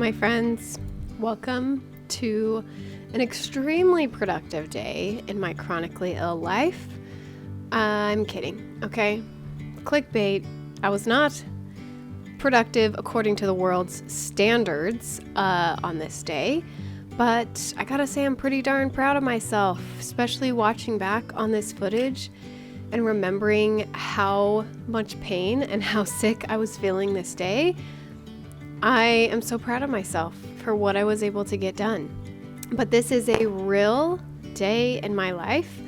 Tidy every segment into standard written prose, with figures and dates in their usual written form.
my friends. Welcome to an extremely productive day in my chronically ill life. I'm kidding, okay? Clickbait. I was not productive according to the world's standards on this day, but I gotta say I'm pretty darn proud of myself, especially watching back on this footage and remembering how much pain and how sick I was feeling this day. I am so proud of myself for what I was able to get done. But this is a real day in my life.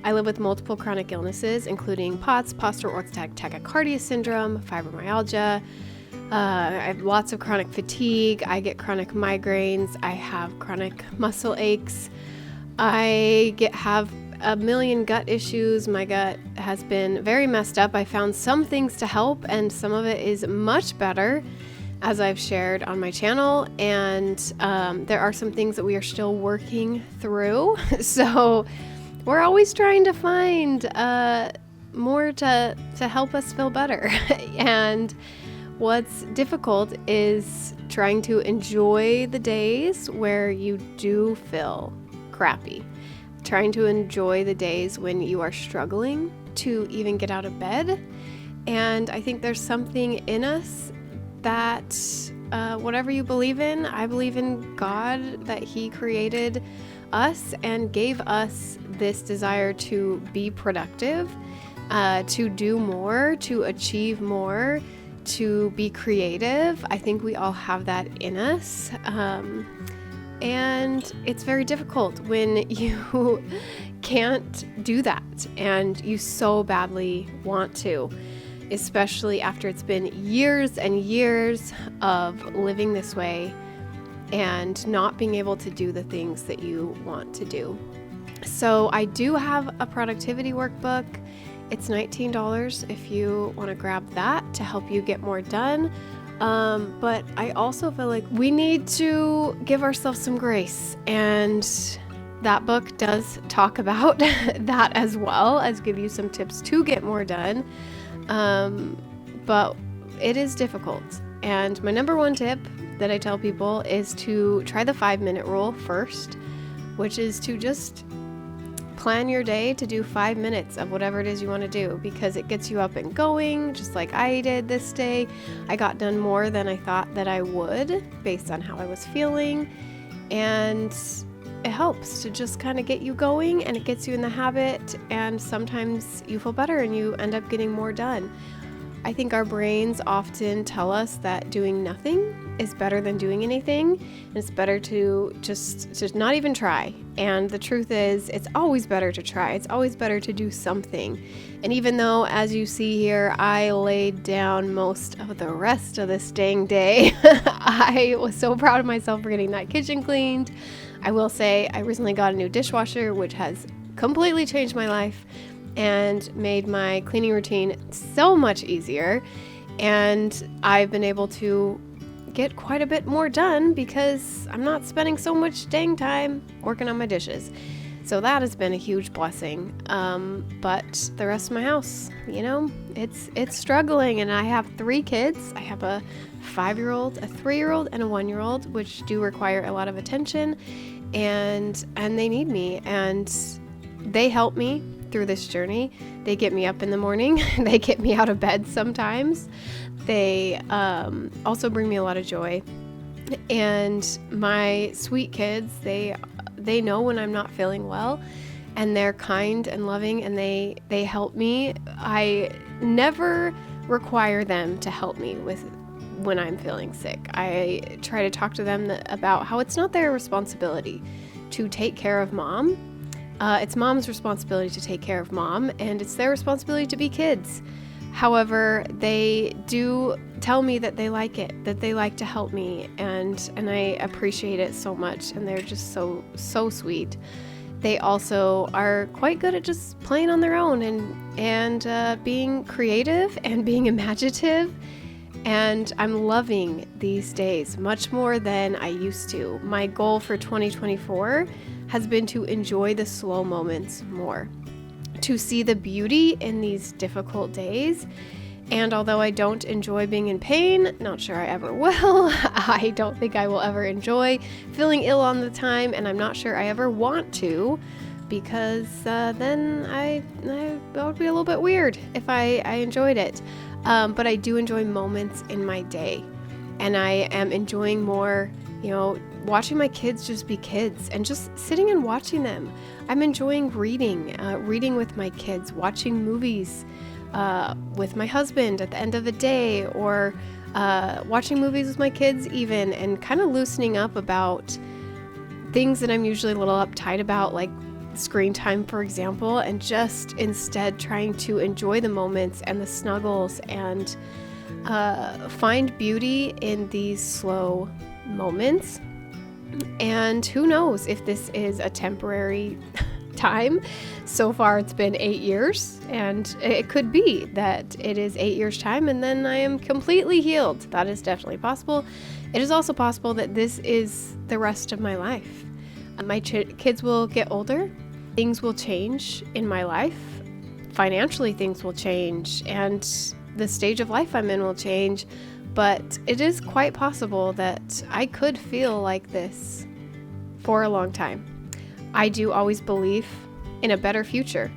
I live with multiple chronic illnesses, including POTS, postural orthostatic tachycardia syndrome, fibromyalgia. I have lots of chronic fatigue. I get chronic migraines. I have chronic muscle aches. I have a million gut issues. My gut has been very messed up. I found some things to help, and some of it is much better, as I've shared on my channel, and there are some things that we are still working through. So we're always trying to find more to help us feel better. And what's difficult is trying to enjoy the days where you do feel crappy, trying to enjoy the days when you are struggling to even get out of bed. And I think there's something in us that whatever you believe in, I believe in God, that He created us and gave us this desire to be productive, to do more, to achieve more, to be creative. I think we all have that in us. And it's very difficult when you can't do that and you so badly want to, especially after it's been years and years of living this way and not being able to do the things that you want to do. So I do have a productivity workbook. It's $19 if you want to grab that to help you get more done. But I also feel like we need to give ourselves some grace, and that book does talk about that as well, as give you some tips to get more done. But it is difficult. And my number one tip that I tell people is to try the 5-minute rule first, which is to just plan your day to do 5 minutes of whatever it is you want to do, because it gets you up and going, just like I did this day. I got done more than I thought that I would based on how I was feeling. And it helps to just kind of get you going, and it gets you in the habit, and sometimes you feel better and you end up getting more done. I think our brains often tell us that doing nothing is better than doing anything, and it's better to just not even try. And the truth is, it's always better to try. It's always better to do something. And even though, as you see here, I laid down most of the rest of this dang day, I was so proud of myself for getting that kitchen cleaned. I will say I recently got a new dishwasher, which has completely changed my life and made my cleaning routine so much easier. And I've been able to get quite a bit more done because I'm not spending so much dang time working on my dishes. So that has been a huge blessing. But the rest of my house, it's struggling. And I have 3 kids. I have a 5-year-old, a 3-year-old, and a 1-year-old, which do require a lot of attention, and they need me, and they help me through this journey. They get me up in the morning. They get me out of bed sometimes. They also bring me a lot of joy. And my sweet kids, they know when I'm not feeling well, and they're kind and loving, and they help me. I never require them to help me when I'm feeling sick. I try to talk to them about how it's not their responsibility to take care of mom. It's mom's responsibility to take care of mom, and it's their responsibility to be kids. However, they do tell me that they like it, that they like to help me, and I appreciate it so much, and they're just so sweet. They also are quite good at just playing on their own and being creative and being imaginative. And I'm loving these days much more than I used to. My goal for 2024 has been to enjoy the slow moments more, to see the beauty in these difficult days, And although I don't enjoy being in pain, not sure I ever will, I don't think I will ever enjoy feeling ill all the time, and I'm not sure I ever want to, because then I would be a little bit weird if I enjoyed it. But I do enjoy moments in my day, and I am enjoying more, watching my kids just be kids and just sitting and watching them. I'm enjoying reading with my kids, watching movies with my husband at the end of the day, or watching movies with my kids even, and kind of loosening up about things that I'm usually a little uptight about, like screen time, for example, and just instead trying to enjoy the moments and the snuggles and find beauty in these slow moments. And who knows if this is a temporary time. So far it's been 8 years, and it could be that it is 8 years time and then I am completely healed. That is definitely possible. It is also possible that this is the rest of my life. My kids will get older, things will change in my life, financially things will change, and the stage of life I'm in will change, but it is quite possible that I could feel like this for a long time. I do always believe in a better future,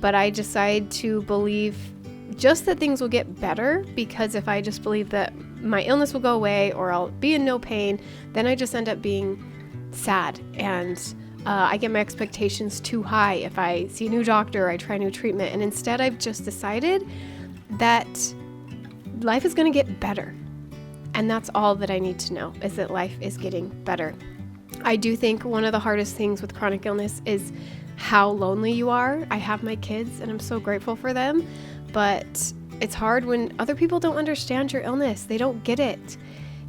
but I decide to believe just that things will get better, because if I just believe that my illness will go away or I'll be in no pain, then I just end up being sad, and I get my expectations too high. If I see a new doctor, I try new treatment, and instead I've just decided that life is going to get better. And that's all that I need to know, is that life is getting better. I do think one of the hardest things with chronic illness is how lonely you are. I have my kids and I'm so grateful for them, but it's hard when other people don't understand your illness. They don't get it.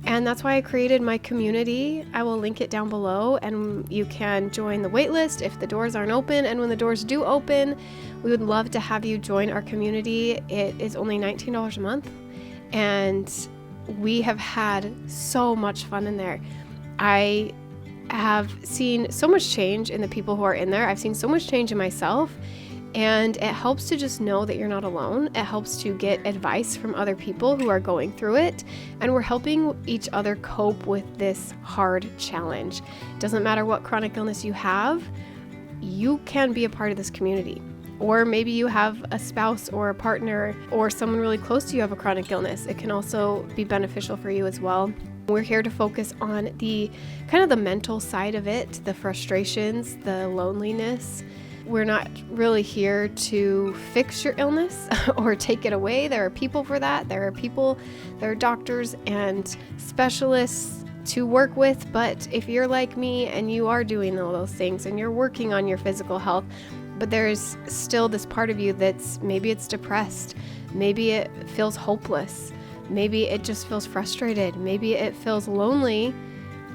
And that's why I created my community. I will link it down below, and you can join the wait list if the doors aren't open. And when the doors do open, we would love to have you join our community. It is only $19 a month, and we have had so much fun in there. I have seen so much change in the people who are in there. I've seen so much change in myself, and it helps to just know that you're not alone. It helps to get advice from other people who are going through it, and we're helping each other cope with this hard challenge. It doesn't matter what chronic illness you have, you can be a part of this community. Or maybe you have a spouse or a partner or someone really close to you have a chronic illness. It can also be beneficial for you as well. We're here to focus on the kind of the mental side of it, the frustrations, the loneliness. We're not really here to fix your illness or take it away. There are people for that. There are doctors and specialists to work with. But if you're like me and you are doing all those things and you're working on your physical health, but there's still this part of you that's, maybe it's depressed, maybe it feels hopeless, maybe it just feels frustrated, maybe it feels lonely,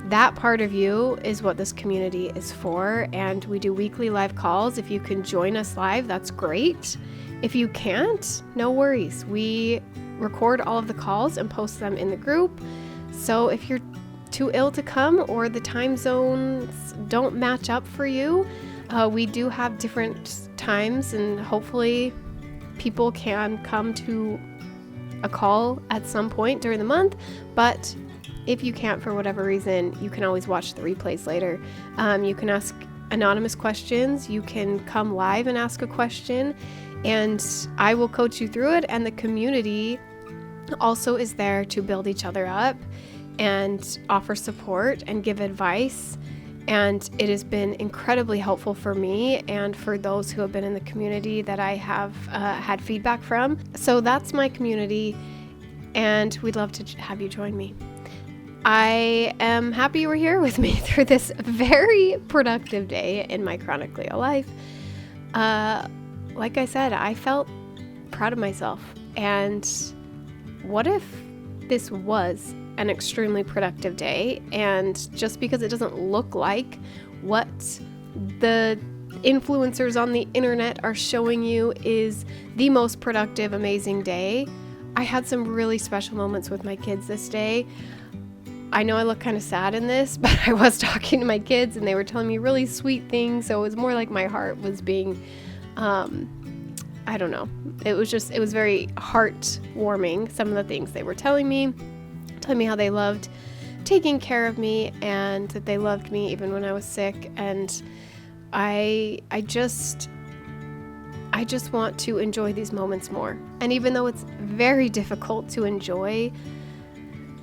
that part of you is what this community is for. And we do weekly live calls. If you can join us live, that's great. If you can't, no worries. We record all of the calls and post them in the group. So if you're too ill to come or the time zones don't match up for you, we do have different times, and hopefully people can come to a call at some point during the month. But if you can't for whatever reason, you can always watch the replays later. You can ask anonymous questions. You can come live and ask a question, and I will coach you through it. And the community also is there to build each other up and offer support and give advice. And it has been incredibly helpful for me and for those who have been in the community that I have had feedback from. So that's my community, and we'd love to have you join me. I am happy you were here with me through this very productive day in my chronically ill life. Like I said, I felt proud of myself. And what if this was an extremely productive day, and just because it doesn't look like what the influencers on the internet are showing you is the most productive, amazing day, I had some really special moments with my kids this day. I know I look kind of sad in this, but I was talking to my kids and they were telling me really sweet things, so it was more like my heart was being I don't know. It was very heartwarming, some of the things they were telling me how they loved taking care of me and that they loved me even when I was sick. And I just want to enjoy these moments more. And even though it's very difficult to enjoy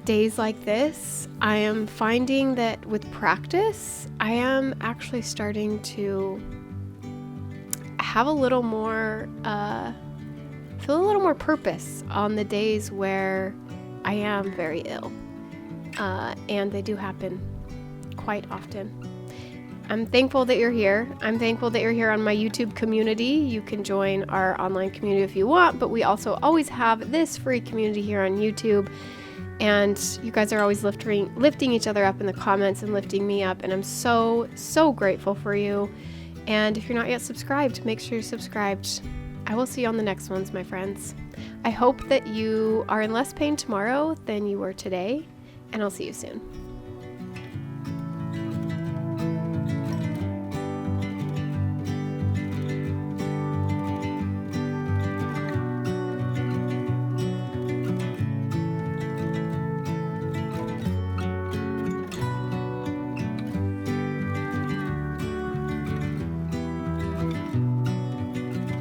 days like this, I am finding that with practice, I am actually starting to have a little more, feel a little more purpose on the days where I am very ill. And they do happen quite often. I'm thankful that you're here. I'm thankful that you're here on my YouTube community. You can join our online community if you want, but we also always have this free community here on YouTube. And you guys are always lifting each other up in the comments and lifting me up. And I'm so, so grateful for you. And if you're not yet subscribed, make sure you're subscribed. I will see you on the next ones, my friends. I hope that you are in less pain tomorrow than you were today, and I'll see you soon.